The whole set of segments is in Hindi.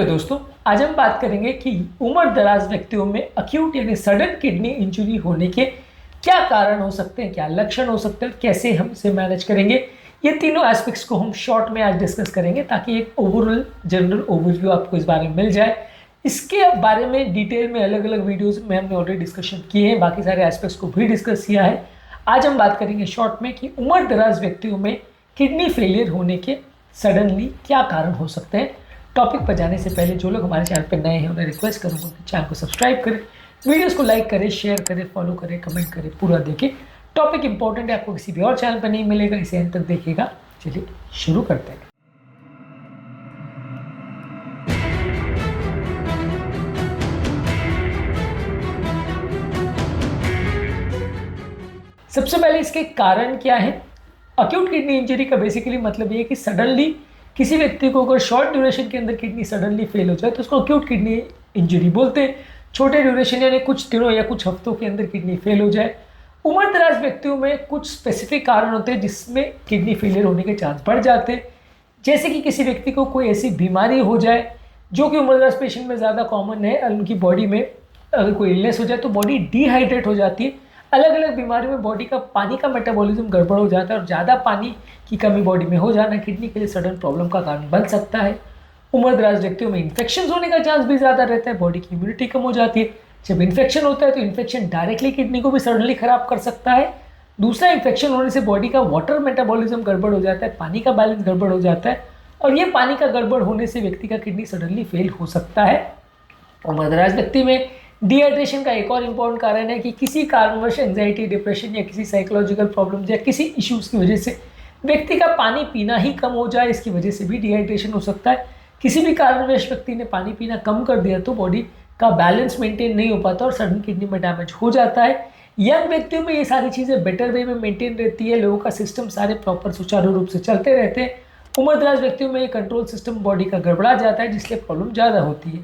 हेलो दोस्तों, आज हम बात करेंगे कि उम्र दराज व्यक्तियों में अक्यूट यानी सडन किडनी इंजरी होने के क्या कारण हो सकते हैं, क्या लक्षण हो सकते हैं, कैसे हम इसे मैनेज करेंगे। ये तीनों एस्पेक्ट्स को हम शॉर्ट में आज डिस्कस करेंगे ताकि एक ओवरऑल जनरल ओवरव्यू आपको इस बारे में मिल जाए। इसके बारे में डिटेल में अलग अलग वीडियोज़ में हमने ऑलरेडी डिस्कशन किए हैं, बाकी सारे एस्पेक्ट्स को भी डिस्कस किया है। आज हम बात करेंगे शॉर्ट में कि उम्र दराज व्यक्तियों में किडनी फेलियर होने के सडनली क्या कारण हो सकते हैं। टॉपिक पर जाने से पहले जो लोग हमारे चैनल पर नए हैं उन्हें रिक्वेस्ट करूँगा कि चैनल को सब्सक्राइब करें, वीडियोस को लाइक करें, शेयर करें, फॉलो करें, कमेंट करें, पूरा देखें। टॉपिक इंपॉर्टेंट है, आपको किसी भी और चैनल पर नहीं मिलेगा, इसे अंत तक देखिएगा। चलिए शुरू करते हैं। सबसे पहले इसके कारण क्या है। अक्यूट किडनी इंजरी का बेसिकली मतलब ये है कि सडनली किसी व्यक्ति को अगर शॉर्ट ड्यूरेशन के अंदर किडनी सडनली फेल हो जाए तो उसको अक्यूट किडनी इंजरी बोलते हैं। छोटे ड्यूरेशन यानी कुछ दिनों या कुछ हफ्तों के अंदर किडनी फेल हो जाए। उम्र दराज व्यक्तियों में कुछ स्पेसिफिक कारण होते हैं जिसमें किडनी फेलियर होने के चांस बढ़ जाते हैं। जैसे कि किसी व्यक्ति को कोई ऐसी बीमारी हो जाए जो कि उम्र दराज पेशेंट में ज़्यादा कॉमन है, उनकी बॉडी में अगर कोई इलनेस हो जाए तो बॉडी डिहाइड्रेट हो जाती है। अलग अलग बीमारियों में बॉडी का पानी का मेटाबॉलिज्म गड़बड़ हो जाता है और ज़्यादा पानी की कमी बॉडी में हो जाना किडनी के लिए सडन प्रॉब्लम का कारण बन सकता है। उम्र दराज व्यक्तियों में इन्फेक्शन होने का चांस भी ज़्यादा रहता है, बॉडी की इम्यूनिटी कम हो जाती है। जब इन्फेक्शन होता है तो इन्फेक्शन डायरेक्टली किडनी को भी सडनली खराब कर सकता है। दूसरा, इन्फेक्शन होने से बॉडी का वाटर मेटाबॉलिज्म गड़बड़ हो जाता है, पानी का बैलेंस गड़बड़ हो जाता है और ये पानी का गड़बड़ होने से व्यक्ति का किडनी सडनली फेल हो सकता है। उम्र दराज व्यक्ति में डिहाइड्रेशन का एक और इम्पॉर्टेंट कारण है कि किसी कारणवश एंजाइटी, डिप्रेशन या किसी साइकोलॉजिकल प्रॉब्लम या किसी इश्यूज़ की वजह से व्यक्ति का पानी पीना ही कम हो जाए, इसकी वजह से भी डिहाइड्रेशन हो सकता है। किसी भी कारणवश व्यक्ति ने पानी पीना कम कर दिया तो बॉडी का बैलेंस मेंटेन नहीं हो पाता और सडन किडनी में डैमेज हो जाता है। यंग व्यक्तियों में ये सारी चीज़ें बेटर वे में मेंटेन रहती है, लोगों का सिस्टम सारे प्रॉपर सुचारू रूप से चलते रहते हैं। उम्र दराज व्यक्तियों में ये कंट्रोल सिस्टम बॉडी का गड़बड़ा जाता है जिसलिए प्रॉब्लम ज़्यादा होती है।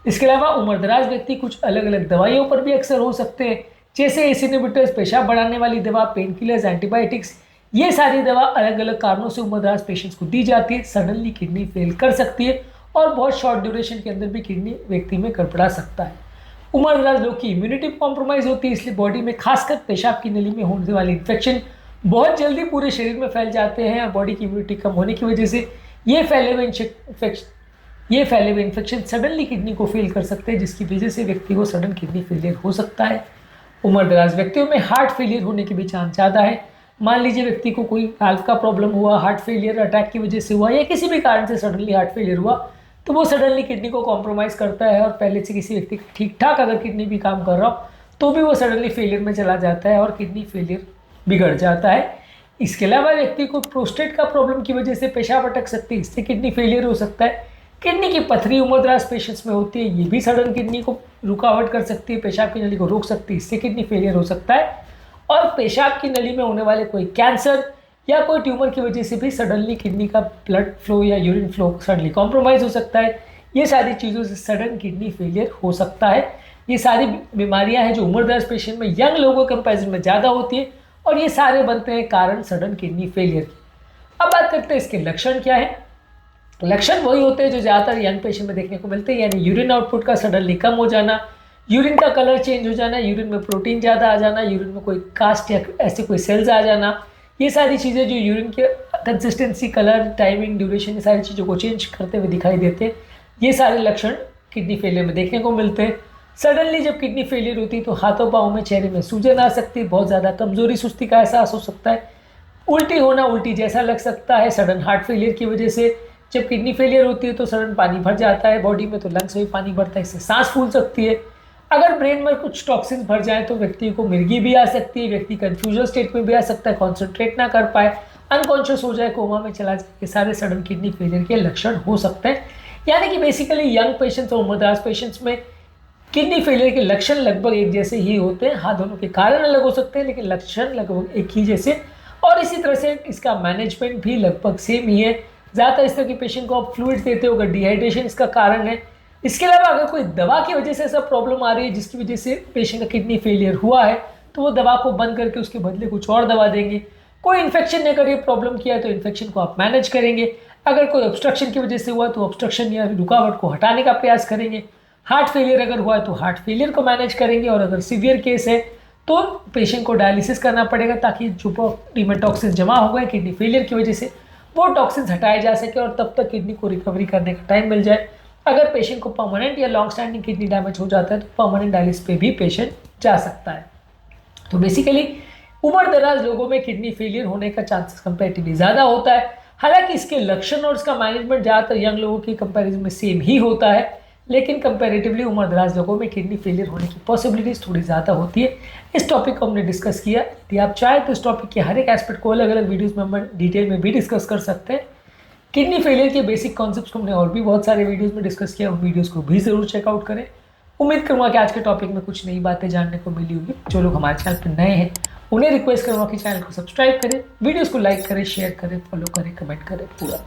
इसके अलावा उम्र दराज व्यक्ति कुछ अलग अलग दवाइयों पर भी अक्सर हो सकते हैं, जैसे एस इनहिबिटर्स, पेशाब बढ़ाने वाली दवा, पेन किलर्स, एंटीबायोटिक्स। ये सारी दवा अलग अलग कारणों से उम्र दराज पेशेंट्स को दी जाती है, सडनली किडनी फेल कर सकती है और बहुत शॉर्ट ड्यूरेशन के अंदर भी किडनी व्यक्ति में गड़बड़ा सकता है। उम्र दराज लोग की इम्यूनिटी कॉम्प्रोमाइज़ होती है, इसलिए बॉडी में खासकर पेशाब की नली में होने वाले इन्फेक्शन बहुत जल्दी पूरे शरीर में फैल जाते हैं और बॉडी की इम्यूनिटी कम होने की वजह से ये फैले हुए इन्फेक्शन सडनली किडनी को फेल कर सकते हैं, जिसकी वजह से व्यक्ति को सडन किडनी फेलियर हो सकता है। उम्र दराज व्यक्तियों में हार्ट फेलियर होने के भी चांस ज़्यादा है। मान लीजिए व्यक्ति को कोई हार्ट का प्रॉब्लम हुआ, हार्ट फेलियर अटैक की वजह से हुआ या किसी भी कारण से सडनली हार्ट फेलियर हुआ तो वो सडनली किडनी को कॉम्प्रोमाइज़ करता है और पहले से किसी व्यक्ति ठीक ठाक अगर किडनी भी काम कर रहा हो तो भी वो सडनली फेलियर में चला जाता है और किडनी फेलियर बिगड़ जाता है। इसके अलावा व्यक्ति को प्रोस्टेट का प्रॉब्लम की वजह से पेशाब अटक सकती है, इससे किडनी फेलियर हो सकता है। किडनी की पथरी उम्र दराज पेशेंट्स में होती है, ये भी सडन किडनी को रुकावट कर सकती है, पेशाब की नली को रोक सकती है, इससे किडनी फेलियर हो सकता है। और पेशाब की नली में होने वाले कोई कैंसर या कोई ट्यूमर की वजह से भी सडनली किडनी का ब्लड फ्लो या यूरिन फ्लो सडनली कॉम्प्रोमाइज़ हो सकता है। ये सारी चीज़ों से सडन किडनी फेलियर हो सकता है। ये सारी बीमारियाँ हैं जो उम्र दराज पेशेंट में यंग लोगों के कंपेरिजन में ज़्यादा होती है और ये सारे बनते हैं कारण सडन किडनी फेलियर की। अब बात करते हैं इसके लक्षण क्या है। लक्षण वही होते हैं जो ज़्यादातर यंग पेशेंट में देखने को मिलते हैं, यानी यूरिन आउटपुट का सडनली कम हो जाना, यूरिन का कलर चेंज हो जाना, यूरिन में प्रोटीन ज़्यादा आ जाना, यूरिन में कोई कास्ट या ऐसे कोई सेल्स आ जाना। ये सारी चीज़ें जो यूरिन के कंसिस्टेंसी, कलर, टाइमिंग, ड्यूरेशन, ये सारी चीज़ों को चेंज करते हुए दिखाई देते हैं। ये सारे लक्षण किडनी फेलियर में देखने को मिलते हैं। सडनली जब किडनी फेलियर होती है तो हाथों पाँव में, चेहरे में सूजन आ सकती है, बहुत ज़्यादा कमज़ोरी, सुस्ती का एहसास हो सकता है, उल्टी होना, उल्टी जैसा लग सकता है। सडन हार्ट फेलियर की वजह से जब किडनी फेलियर होती है तो सडन पानी भर जाता है बॉडी में, तो लंग्स में भी पानी भरता है, इससे सांस फूल सकती है। अगर ब्रेन में कुछ टॉक्सिन भर जाए तो व्यक्ति को मिर्गी भी आ सकती है, व्यक्ति कंफ्यूजन स्टेट में भी आ सकता है, कॉन्सेंट्रेट ना कर पाए, अनकॉन्शियस हो जाए, कोमा में चला जाए। ये सारे सडन किडनी फेलियर के लक्षण हो सकते हैं। यानी कि बेसिकली यंग पेशेंट्स और उम्र दराज पेशेंट्स में किडनी फेलियर के लक्षण लगभग एक जैसे ही होते हैं। हाँ, दोनों के कारण अलग हो सकते हैं लेकिन लक्षण लगभग एक ही जैसे, और इसी तरह से इसका मैनेजमेंट भी लगभग सेम ही है। ज़्यादातर इस तरह के पेशेंट को आप फ्लूइड देते हो अगर डिहाइड्रेशन इसका कारण है। इसके अलावा अगर कोई दवा की वजह से ऐसा प्रॉब्लम आ रही है जिसकी वजह से पेशेंट का किडनी फेलियर हुआ है तो वो दवा को बंद करके उसके बदले कुछ और दवा देंगे। कोई इन्फेक्शन ने अगर ये प्रॉब्लम किया है तो इन्फेक्शन को आप मैनेज करेंगे। अगर कोई ऑब्स्ट्रक्शन की वजह से हुआ तो ऑब्स्ट्रक्शन या रुकावट को हटाने का प्रयास करेंगे। हार्ट फेलियर अगर हुआ है तो हार्ट फेलियर को मैनेज करेंगे, और अगर सीवियर केस है तो पेशेंट को डायलिसिस करना पड़ेगा ताकि जो बॉडी में टॉक्सिन जमा हो गए किडनी फेलियर की वजह से वो टॉक्सिन्स हटाए जा सके और तब तक किडनी को रिकवरी करने का टाइम मिल जाए। अगर पेशेंट को परमानेंट या लॉन्ग स्टैंडिंग किडनी डैमेज हो जाता है तो परमानेंट डायलिसिस पे भी पेशेंट जा सकता है। तो बेसिकली उम्र दराज लोगों में किडनी फेलियर होने का चांसेस कंपैरेटिवली ज़्यादा होता है। हालांकि इसके लक्षण और इसका मैनेजमेंट ज़्यादातर यंग लोगों की कंपैरिजन में सेम ही होता है, लेकिन कंपैरेटिवली उम्र दराज लोगों में किडनी फेलियर होने की पॉसिबिलिटीज़ थोड़ी ज़्यादा होती है। इस टॉपिक को हमने डिस्कस किया। यदि आप चाहें तो इस टॉपिक के हर एक एस्पेक्ट को अलग अलग वीडियोज़ में हम डिटेल में भी डिस्कस कर सकते हैं। किडनी फेलियर के बेसिक कॉन्सेप्ट्स को हमने और भी बहुत सारे वीडियोज़ में डिस्कस किया, उन वीडियोज़ को भी ज़रूर चेकआउट करें। उम्मीद करूँगा कि आज के टॉपिक में कुछ नई बातें जानने को मिली होगी। जो लोग हमारे चैनल पर नए हैं उन्हें रिक्वेस्ट करूँगा कि चैनल को सब्सक्राइब करें, वीडियोज़ को लाइक करें, शेयर करें, फॉलो करें, कमेंट करें पूरा।